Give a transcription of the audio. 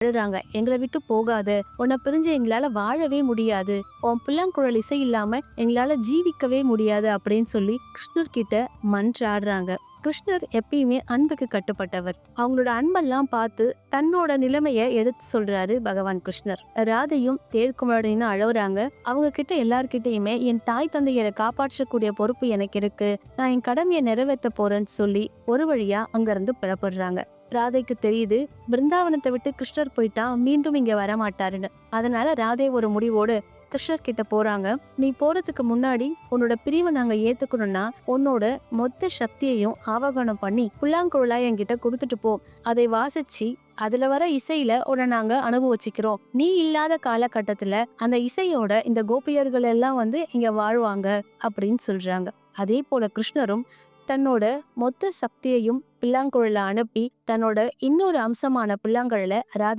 அழுறாங்க. எங்கள விட்டு போகாத, உன்னை பிரிஞ்சு எங்களால வாழவே முடியாது, உன் புல்லாங்குழல் இசை இல்லாம எங்களால ஜீவிக்கவே முடியாது அப்படின்னு சொல்லி கிருஷ்ணர் கிட்ட மன்றாடுறாங்க. கிருஷ்ணர் எப்பயுமே அன்புக்கு கட்டுப்பட்டவர். அவங்களோட அன்பெல்லாம் பார்த்து தன்னோட நிலைமைய எடுத்து சொல்றாரு பகவான் கிருஷ்ணர். ராதையும் தேர்க்குமரனின்னு அழகுறாங்க. அவங்க கிட்ட எல்லார்கிட்டயுமே என் தாய் தந்தையரை காப்பாற்றக்கூடிய பொறுப்பு எனக்கு இருக்கு, நான் என் கடமையை நிறைவேற்ற போறேன்னு சொல்லி ஒரு வழியா அங்கிருந்து புறப்படுறாங்க. ராதைக்கு தெரியுது பிருந்தாவனத்தை விட்டு கிருஷ்ணர் போயிட்டா மீண்டும் இங்க வரமாட்டாருன்னு. அதனால ராதை ஒரு முடிவோடு கிருஷ்ணர் கிட்ட போறாங்க. நீ போறதுக்கு முன்னாடி உன்னோட பிரிவை நாங்க ஏத்துக்கணும்னா உன்னோட மொத்த சக்தியையும் ஆவாகனம் பண்ணி புல்லாங்குழலா என்கிட்ட கொடுத்துட்டு போ, அதை வாசிச்சு அதுல வர இசையில உன்னை நாங்க அனுபவிச்சுக்கிறோம். நீ இல்லாத காலகட்டத்துல அந்த இசையோட இந்த கோபியர்கள் எல்லாம் இங்க வாழ்வாங்க அப்படின்னு சொல்றாங்க. அதே போல கிருஷ்ணரும் தன்னோட மொத்த சக்தியையும் புல்லாங்குழல அனுப்பி தன்னோட இன்னொரு அம்சமான புல்லாங்குழல ராதை